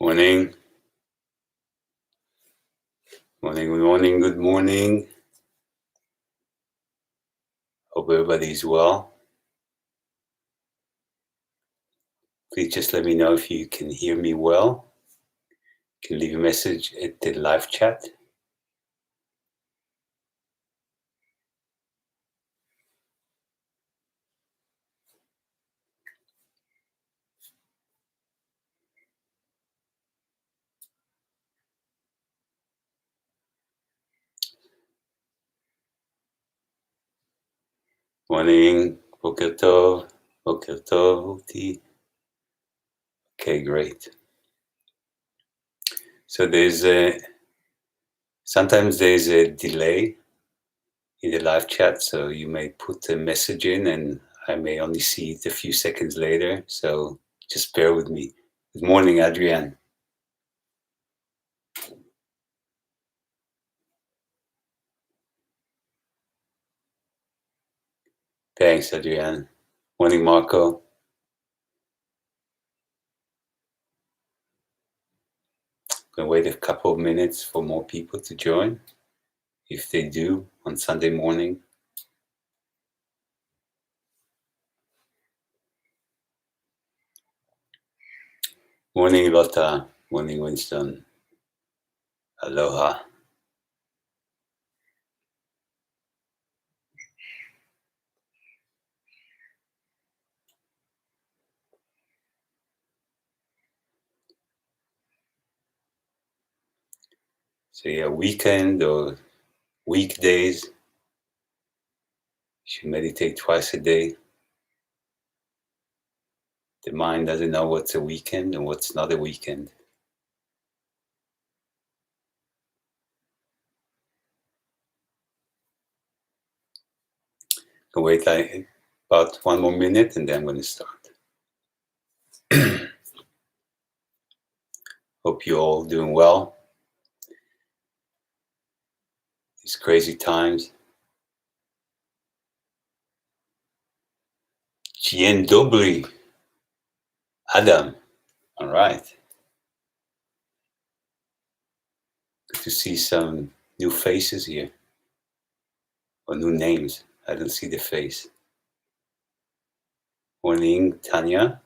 Morning, morning, good morning. Hope everybody's well. Please just let me know if you can hear me well. You can leave a message at the live chat. Morning, Boker Tov, Uti. Okay, great. So sometimes there's a delay in the live chat, so you may put a message in and I may only see it a few seconds later, so just bear with me. Good morning, Adrienne. Thanks, Adrienne. Morning, Marco. Gonna wait a couple of minutes for more people to join, if they do on Sunday morning. Morning, Lotta. Morning, Winston. Aloha. So yeah, weekend or weekdays, you should meditate twice a day. The mind doesn't know what's a weekend and what's not a weekend. I'll wait like about one more minute and then I'm going to start. Hope you're all doing well. These crazy times. Dzień dobry, Adam. All right. Good to see some new faces here. Or new names. I don't see the face. Morning, Tanya.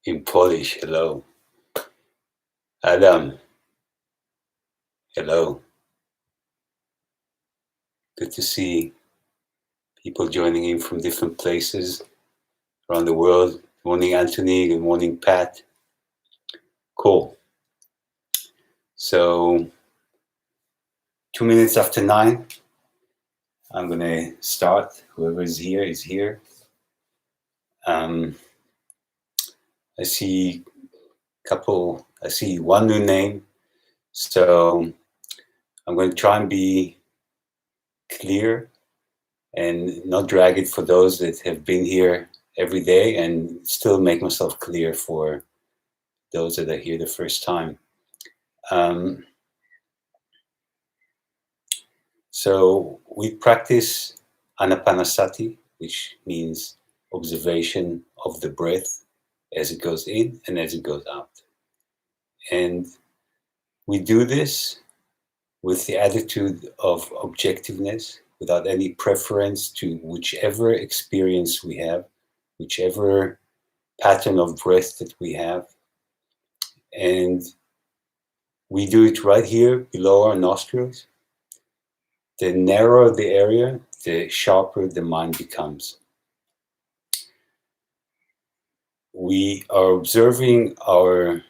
In Polish, hello. Adam, hello. Good to see people joining in from different places around the world. Good morning, Anthony. Good morning, Pat. Cool. So, 2 minutes after 9, I'm going to start. Whoever is here is here. I see one new name. So, I'm going to try and be clear and not drag it for those that have been here every day and still make myself clear for those that are here the first time. So we practice anapanasati, which means observation of the breath as it goes in and as it goes out. And we do this with the attitude of objectiveness, without any preference to whichever experience we have, whichever pattern of breath that we have. And we do it right here below our nostrils. The narrower the area, the sharper the mind becomes. We are observing our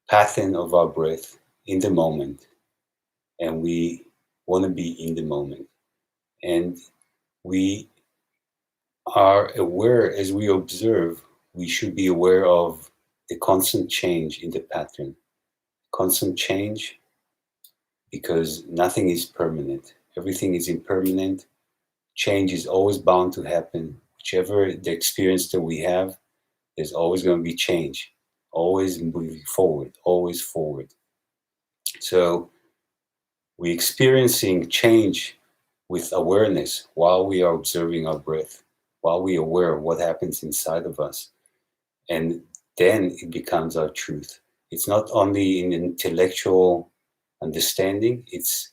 pattern of our breath in the moment, and we want to be in the moment. And we are aware, as we observe, we should be aware of the constant change in the pattern. Constant change, because nothing is permanent. Everything is impermanent. Change is always bound to happen. Whichever the experience that we have, there's always going to be change. Always moving forward, always forward. So we're experiencing change with awareness while we are observing our breath, while we are aware of what happens inside of us. And then it becomes our truth. It's not only in intellectual understanding, it's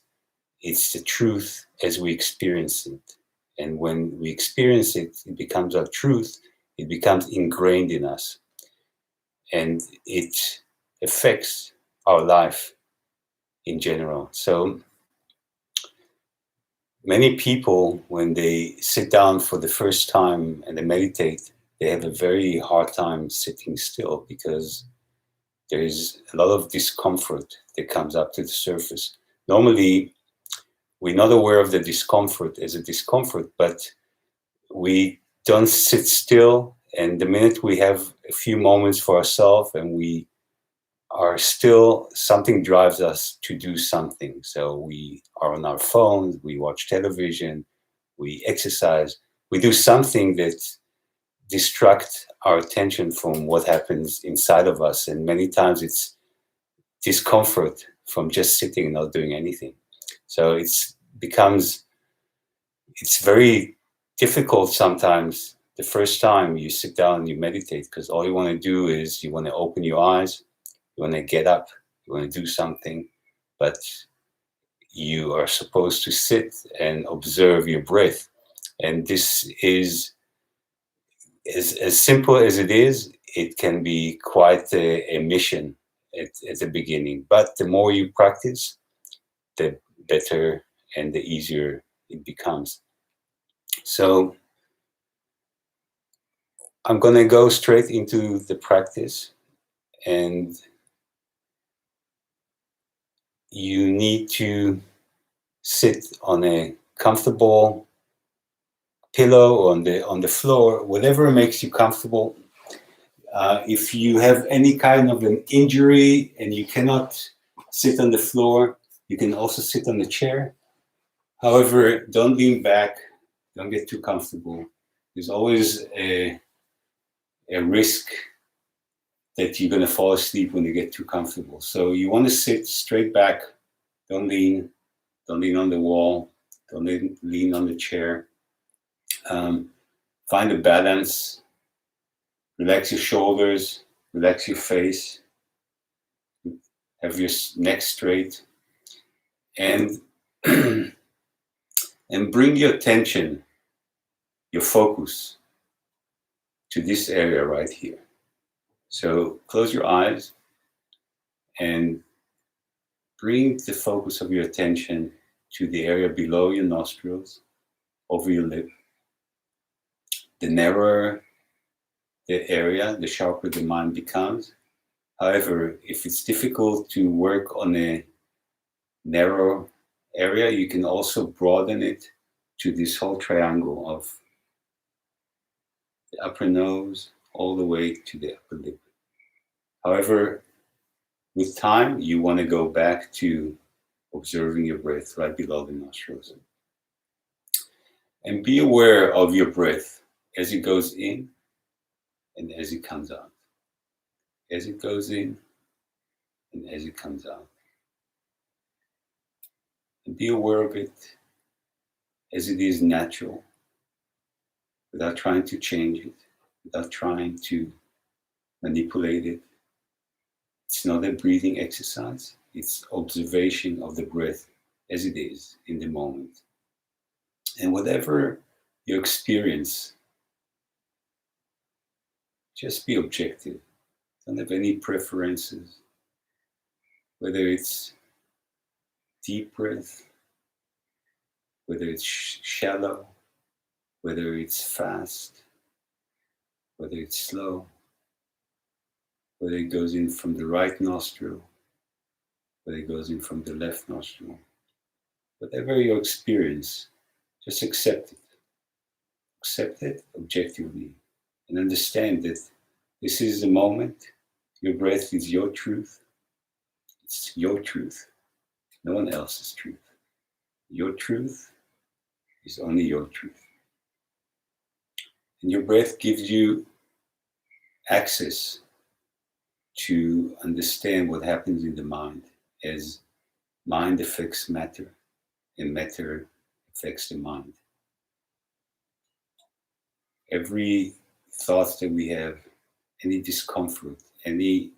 the truth as we experience it. And when we experience it, it becomes our truth, it becomes ingrained in us. And it affects our life in general. So many people, when they sit down for the first time and they meditate, they have a very hard time sitting still because there is a lot of discomfort that comes up to the surface. Normally, we're not aware of the discomfort as a discomfort, but we don't sit still. And the minute we have a few moments for ourselves and we are still, something drives us to do something. So we are on our phones, we watch television, we exercise, we do something that distracts our attention from what happens inside of us. And many times it's discomfort from just sitting and not doing anything. So it's very difficult sometimes the first time you sit down and you meditate, because all you want to do is you want to open your eyes, you want to get up, you want to do something, but you are supposed to sit and observe your breath. And this is, as simple as it is, it can be quite a mission at the beginning. But the more you practice, the better and the easier it becomes. So I'm going to go straight into the practice, and you need to sit on a comfortable pillow or on the floor, whatever makes you comfortable. If you have any kind of an injury and you cannot sit on the floor, you can also sit on the chair. However, don't lean back, don't get too comfortable. There's always a risk that you're going to fall asleep when you get too comfortable. So you want to sit straight back, don't lean on the wall, don't lean on the chair. Find a balance, relax your shoulders, relax your face, have your neck straight, and and bring your attention, your focus to this area right here. So close your eyes and bring the focus of your attention to the area below your nostrils, over your lip. The narrower the area, the sharper the mind becomes. However, if it's difficult to work on a narrow area, you can also broaden it to this whole triangle of the upper nose all the way to the upper lip. However, with time, you want to go back to observing your breath right below the nostrils. And be aware of your breath as it goes in and as it comes out. As it goes in and as it comes out. And be aware of it as it is natural, without trying to change it, without trying to manipulate it. It's not a breathing exercise, it's observation of the breath as it is in the moment. And whatever you experience, just be objective. Don't have any preferences, whether it's deep breath, whether it's shallow, whether it's fast, whether it's slow, whether it goes in from the right nostril, whether it goes in from the left nostril. Whatever your experience, just accept it. Accept it objectively and understand that this is the moment. Your breath is your truth. It's your truth. No one else's truth. Your truth is only your truth. And your breath gives you access to understand what happens in the mind as Mind affects matter, and matter affects the mind. Every thought that we have, any discomfort, any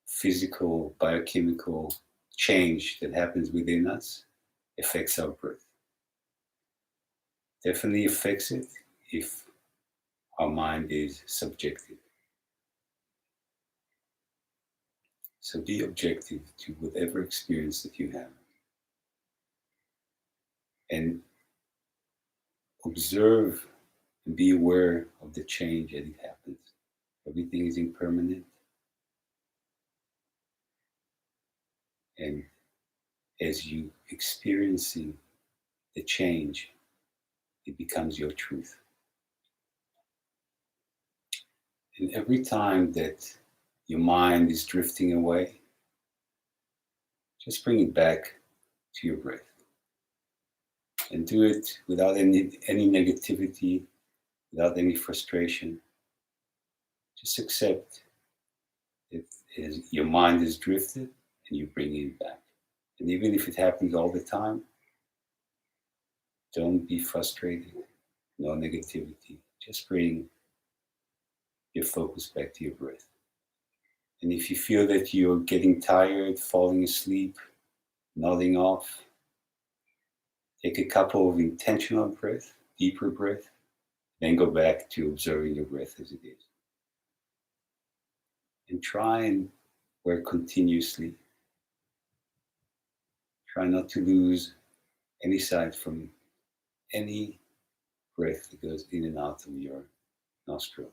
physical, biochemical change that happens within us affects our breath. Definitely affects it if our mind is subjective. So be objective to whatever experience that you have and observe and be aware of the change that it happens. Everything is impermanent, and as you experiencing the change, it becomes your truth. And every time that your mind is drifting away, just bring it back to your breath. And do it without any negativity, without any frustration. Just accept it as your mind is drifted and you bring it back. And even if it happens all the time, don't be frustrated, no negativity. Just bring your focus back to your breath. And if you feel that you're getting tired, falling asleep, nodding off, take a couple of intentional breaths, deeper breath, then go back to observing your breath as it is. And try and work continuously. Try not to lose any sight from any breath that goes in and out of your nostrils.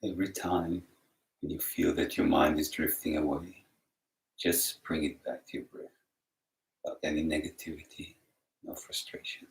Every time when you feel that your mind is drifting away, just bring it back to your breath without any negativity, no frustration.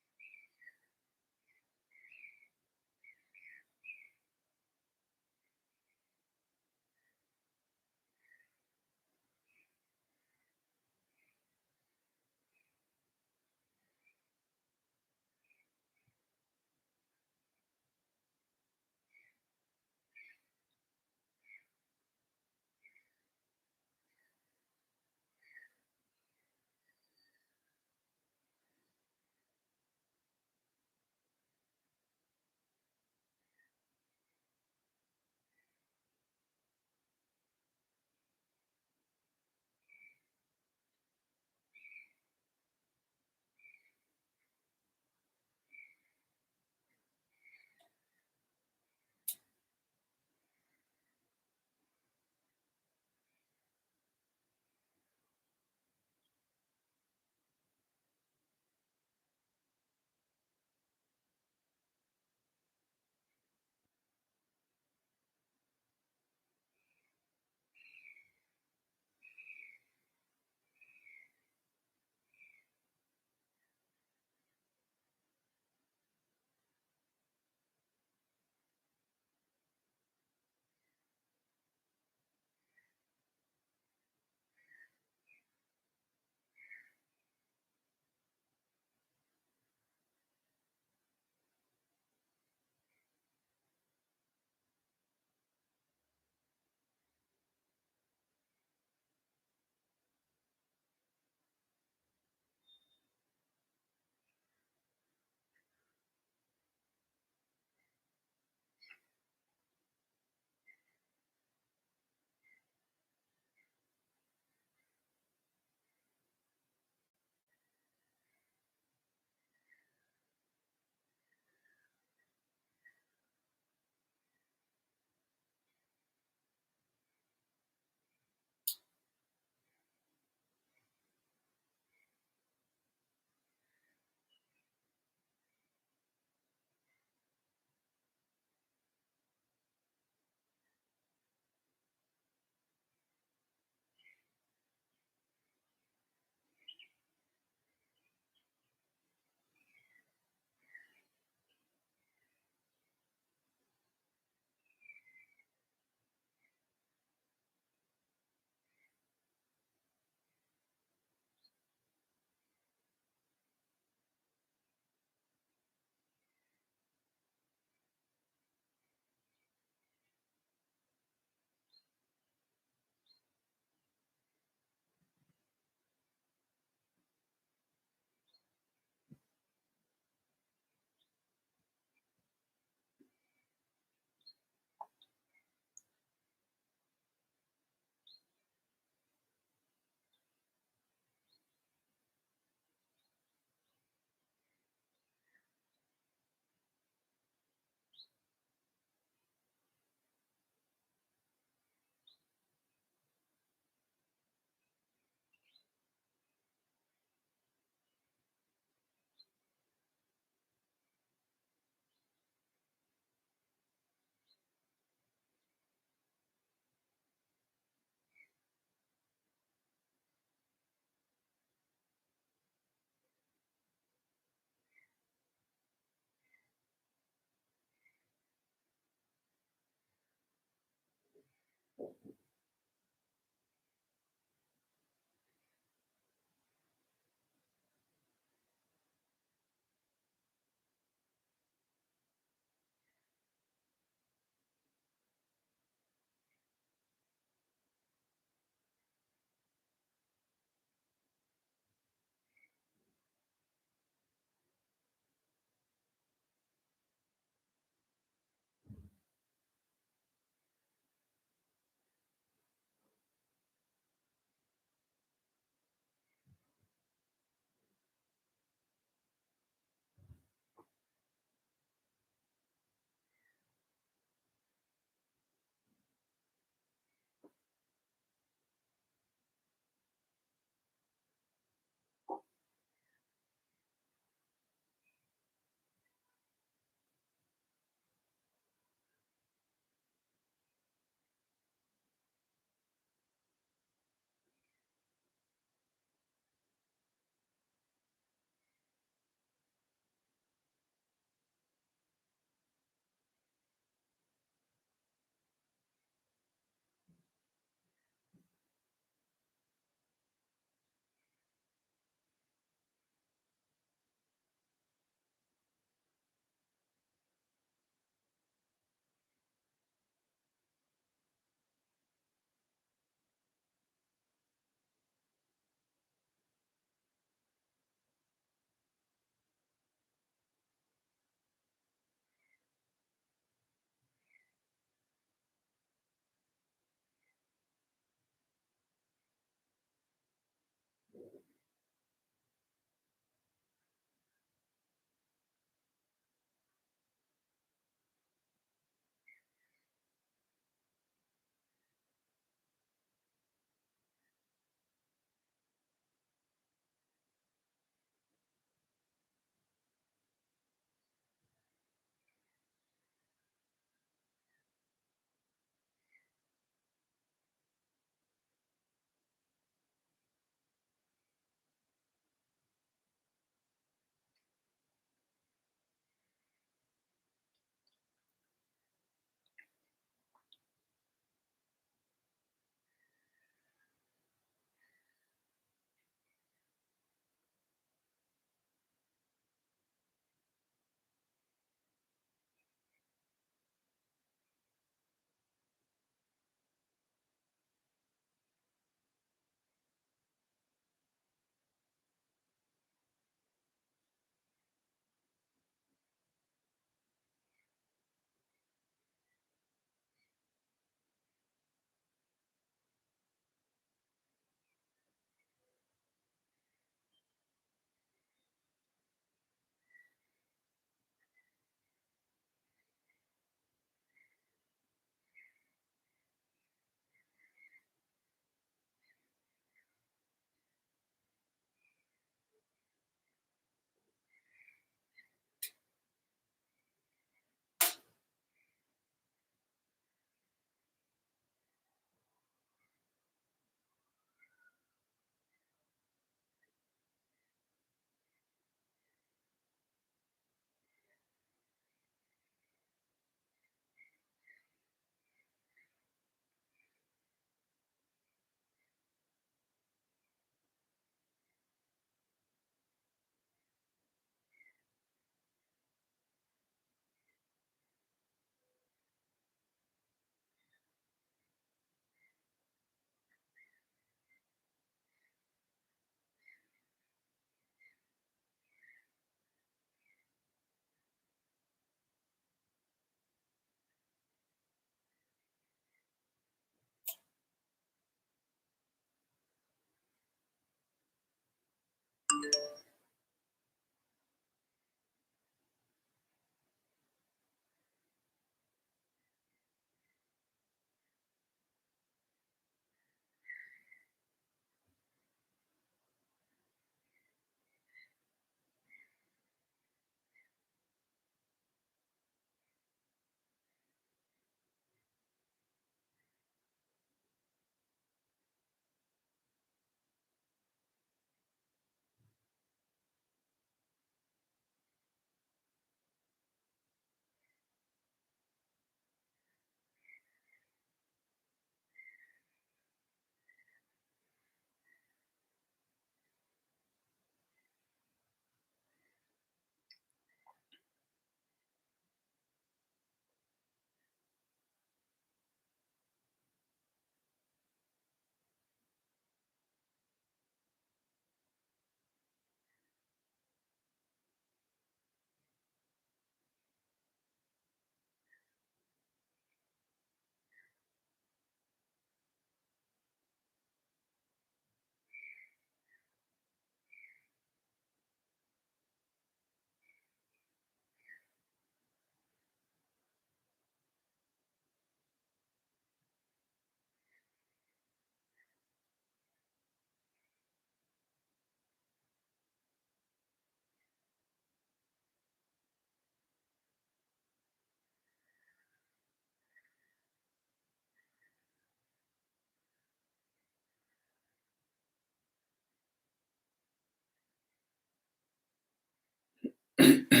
All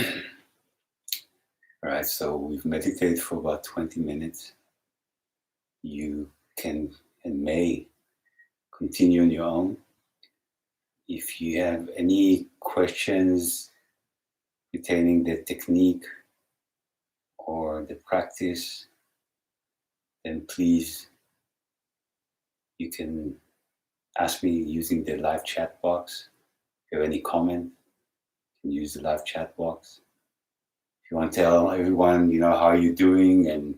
right, so we've meditated for about 20 minutes. You can and may continue on your own. If you have any questions pertaining the technique or the practice, then please, you can ask me using the live chat box. If you have any comment, you can use the live chat box. If you want to tell everyone, how you're doing and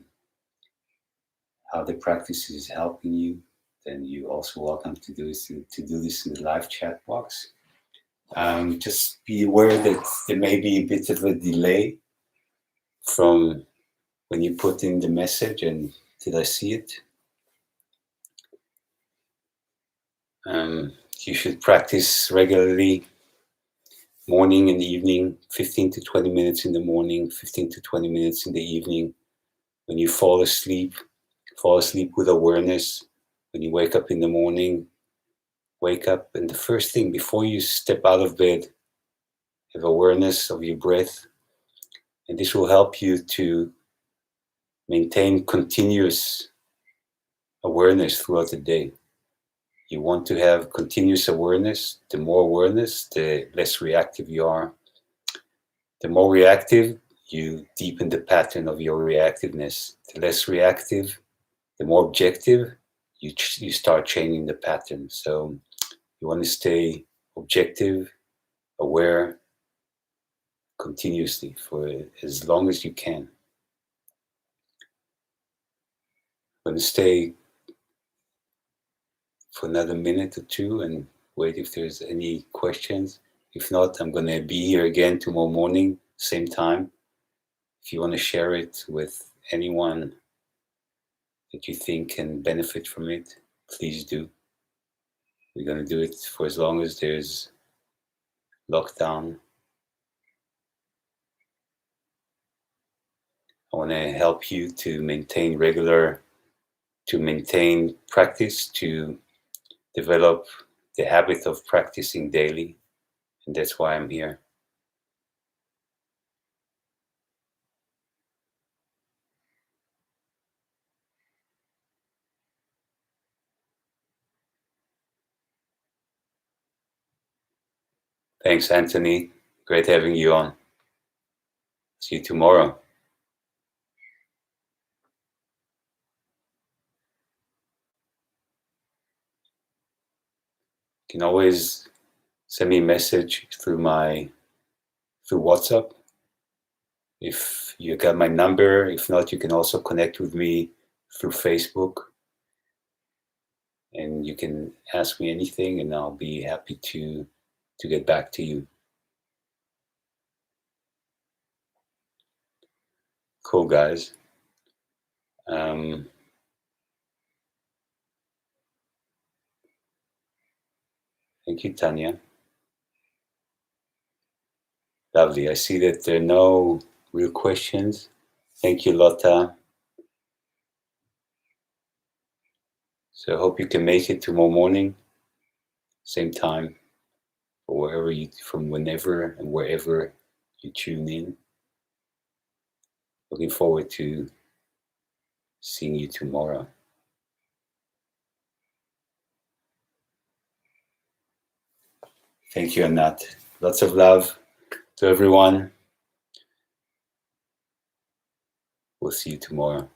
how the practice is helping you, then you're also welcome to do this in the live chat box. Just be aware that there may be a bit of a delay from when you put in the message and till I see it. You should practice regularly, morning and evening, 15 to 20 minutes in the morning, 15 to 20 minutes in the evening. When you fall asleep with awareness. When you wake up in the morning, wake up, and the first thing before you step out of bed, have awareness of your breath, and this will help you to maintain continuous awareness throughout the day. You want to have continuous awareness. The more awareness, the less reactive you are. The more reactive, you deepen the pattern of your reactiveness. The less reactive, the more objective, you start changing the pattern. So you want to stay objective, aware, continuously for as long as you can. I'm going to stay for another minute or two and wait if there's any questions. If not, I'm going to be here again tomorrow morning, same time. If you want to share it with anyone that you think can benefit from it, please do. We're going to do it for as long as there's lockdown. I want to help you to maintain practice, to develop the habit of practicing daily. And that's why I'm here. Thanks, Anthony. Great having you on. See you tomorrow. You can always send me a message through WhatsApp. If you got my number, if not, you can also connect with me through Facebook. And you can ask me anything and I'll be happy to get back to you. Cool, guys. Thank you, Tanya. Lovely. I see that there are no real questions. Thank you, Lotta. So I hope you can make it tomorrow morning, same time, or from whenever and wherever you tune in. Looking forward to seeing you tomorrow. Thank you, Anat. Lots of love to everyone. We'll see you tomorrow.